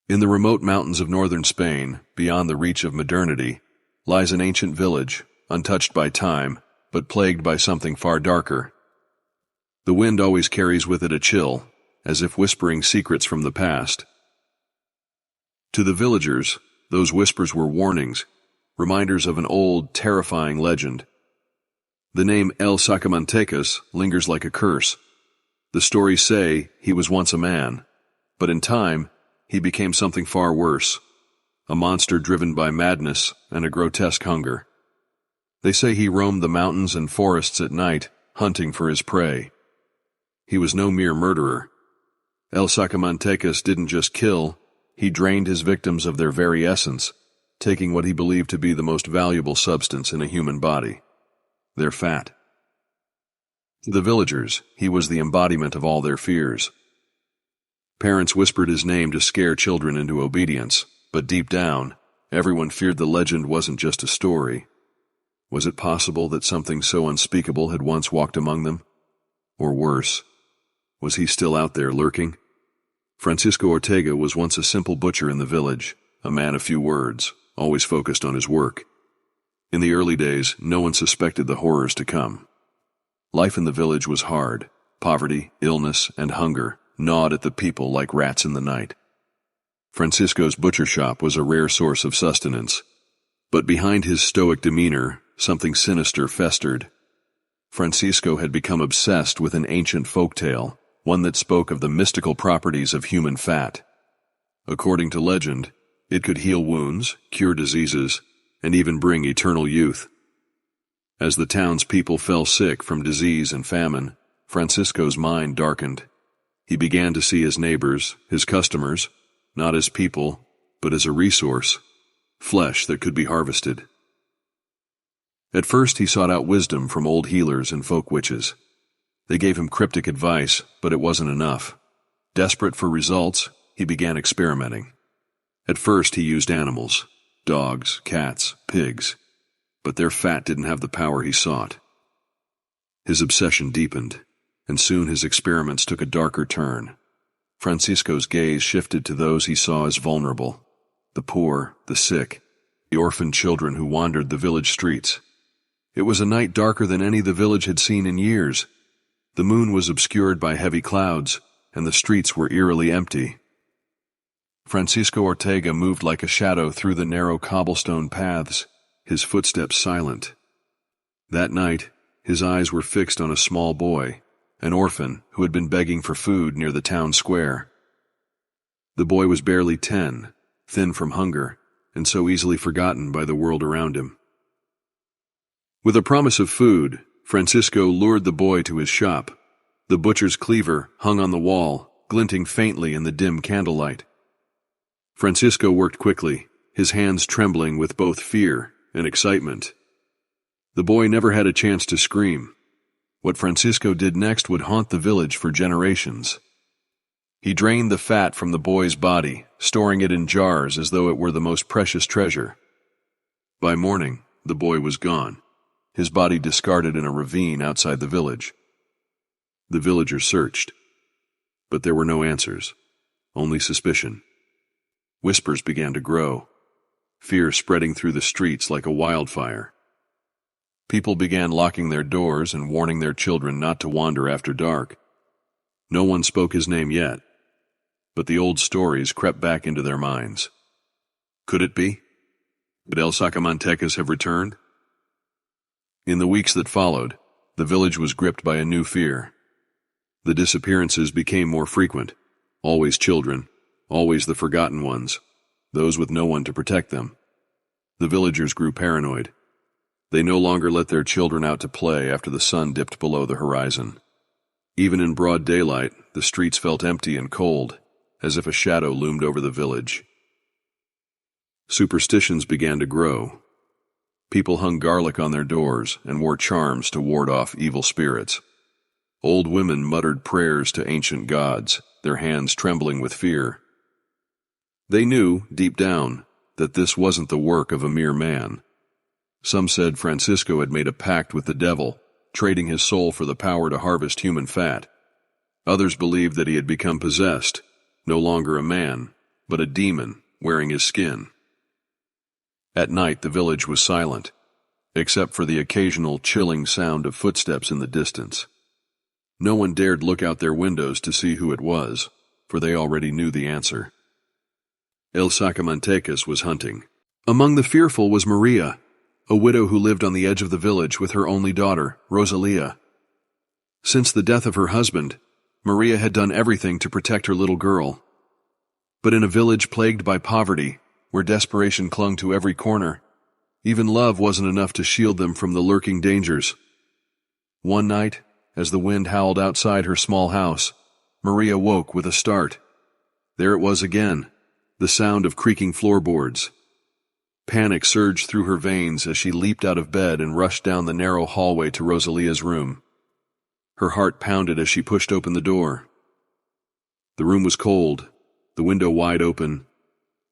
In the remote mountains of northern Spain, beyond the reach of modernity, lies an ancient village, untouched by time, but plagued by something far darker. The wind always carries with it a chill, as if whispering secrets from the past. To the villagers, those whispers were warnings, reminders of an old, terrifying legend. The name El Sacamantecas lingers like a curse. The stories say he was once a man, but in time, he became something far worse, a monster driven by madness and a grotesque hunger. They say he roamed the mountains and forests at night, hunting for his prey. He was no mere murderer. El Sacamantecas didn't just kill, he drained his victims of their very essence, taking what he believed to be the most valuable substance in a human body: their fat. To the villagers, he was the embodiment of all their fears. Parents whispered his name to scare children into obedience, but deep down, everyone feared the legend wasn't just a story. Was it possible that something so unspeakable had once walked among them? Or worse, was he still out there lurking? Francisco Ortega was once a simple butcher in the village, a man of few words, always focused on his work. In the early days, no one suspected the horrors to come. Life in the village was hard. Poverty, illness, and hunger gnawed at the people like rats in the night. Francisco's butcher shop was a rare source of sustenance, but behind his stoic demeanor, something sinister festered. Francisco had become obsessed with an ancient folktale, one that spoke of the mystical properties of human fat. According to legend, it could heal wounds, cure diseases, and even bring eternal youth. As the townspeople fell sick from disease and famine, Francisco's mind darkened. He began to see his neighbors, his customers, not as people, but as a resource, flesh that could be harvested. At first he sought out wisdom from old healers and folk witches. They gave him cryptic advice, but it wasn't enough. Desperate for results, he began experimenting. At first he used animals, dogs, cats, pigs, but their fat didn't have the power he sought. His obsession deepened, and soon his experiments took a darker turn. Francisco's gaze shifted to those he saw as vulnerable: the poor, the sick, the orphaned children who wandered the village streets. It was a night darker than any the village had seen in years. The moon was obscured by heavy clouds, and the streets were eerily empty. Francisco Ortega moved like a shadow through the narrow cobblestone paths, his footsteps silent. That night, his eyes were fixed on a small boy, an orphan who had been begging for food near the town square. The boy was barely 10, thin from hunger, and so easily forgotten by the world around him. With a promise of food, Francisco lured the boy to his shop. The butcher's cleaver hung on the wall, glinting faintly in the dim candlelight. Francisco worked quickly, his hands trembling with both fear and excitement. The boy never had a chance to scream. What Francisco did next would haunt the village for generations. He drained the fat from the boy's body, storing it in jars as though it were the most precious treasure. By morning, the boy was gone, his body discarded in a ravine outside the village. The villagers searched, but there were no answers, only suspicion. Whispers began to grow, fear spreading through the streets like a wildfire. People began locking their doors and warning their children not to wander after dark. No one spoke his name yet, but the old stories crept back into their minds. Could it be? Would El Sacamantecas have returned? In the weeks that followed, the village was gripped by a new fear. The disappearances became more frequent, always children, always the forgotten ones, those with no one to protect them. The villagers grew paranoid. They no longer let their children out to play after the sun dipped below the horizon. Even in broad daylight, the streets felt empty and cold, as if a shadow loomed over the village. Superstitions began to grow. People hung garlic on their doors and wore charms to ward off evil spirits. Old women muttered prayers to ancient gods, their hands trembling with fear. They knew, deep down, that this wasn't the work of a mere man. Some said Francisco had made a pact with the devil, trading his soul for the power to harvest human fat. Others believed that he had become possessed, no longer a man, but a demon wearing his skin. At night, the village was silent, except for the occasional chilling sound of footsteps in the distance. No one dared look out their windows to see who it was, for they already knew the answer. El Sacamantecas was hunting. Among the fearful was Maria, a widow who lived on the edge of the village with her only daughter, Rosalia. Since the death of her husband, Maria had done everything to protect her little girl. But in a village plagued by poverty, where desperation clung to every corner, even love wasn't enough to shield them from the lurking dangers. One night, as the wind howled outside her small house, Maria woke with a start. There it was again, the sound of creaking floorboards. Panic surged through her veins as she leaped out of bed and rushed down the narrow hallway to Rosalia's room. Her heart pounded as she pushed open the door. The room was cold, the window wide open,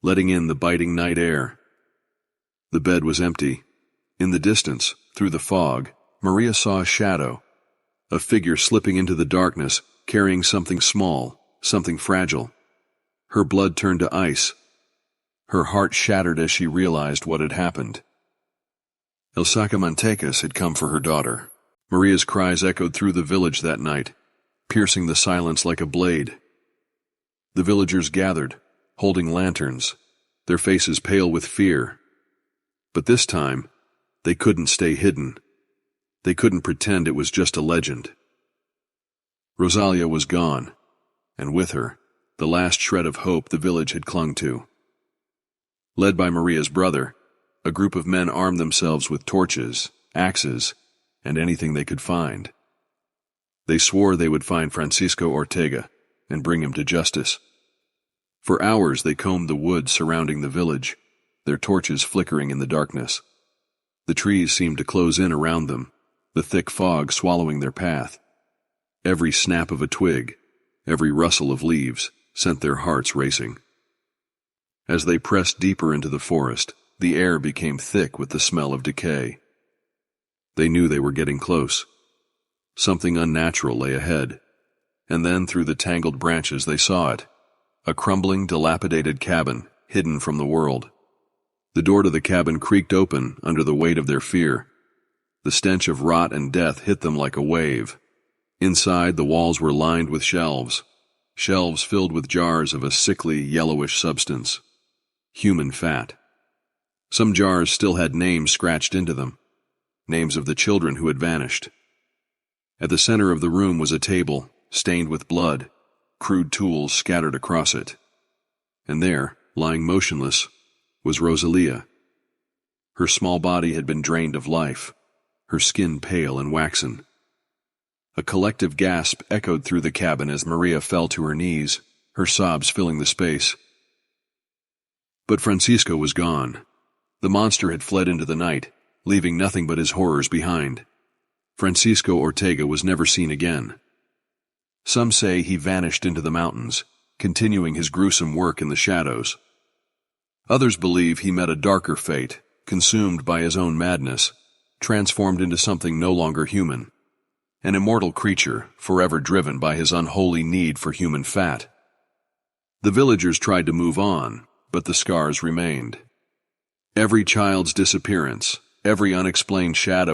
letting in the biting night air. The bed was empty. In the distance, through the fog, Maria saw a shadow, a figure slipping into the darkness, carrying something small, something fragile. Her blood turned to ice. Her heart shattered as she realized what had happened. El Sacamantecas had come for her daughter. Maria's cries echoed through the village that night, piercing the silence like a blade. The villagers gathered, holding lanterns, their faces pale with fear. But this time, they couldn't stay hidden. They couldn't pretend it was just a legend. Rosalia was gone, and with her, the last shred of hope the village had clung to. Led by Maria's brother, a group of men armed themselves with torches, axes, and anything they could find. They swore they would find Francisco Ortega and bring him to justice. For hours they combed the woods surrounding the village, their torches flickering in the darkness. The trees seemed to close in around them, the thick fog swallowing their path. Every snap of a twig, every rustle of leaves, sent their hearts racing. As they pressed deeper into the forest, the air became thick with the smell of decay. They knew they were getting close. Something unnatural lay ahead, and then through the tangled branches they saw it, a crumbling, dilapidated cabin hidden from the world. The door to the cabin creaked open under the weight of their fear. The stench of rot and death hit them like a wave. Inside, the walls were lined with shelves filled with jars of a sickly, yellowish substance. Human fat. Some jars still had names scratched into them, names of the children who had vanished. At the center of the room was a table, stained with blood, crude tools scattered across it. And there, lying motionless, was Rosalia. Her small body had been drained of life, her skin pale and waxen. A collective gasp echoed through the cabin as Maria fell to her knees, her sobs filling the space. But Francisco was gone. The monster had fled into the night, leaving nothing but his horrors behind. Francisco Ortega was never seen again. Some say he vanished into the mountains, continuing his gruesome work in the shadows. Others believe he met a darker fate, consumed by his own madness, transformed into something no longer human. An immortal creature, forever driven by his unholy need for human fat. The villagers tried to move on, but the scars remained. Every child's disappearance, every unexplained shadow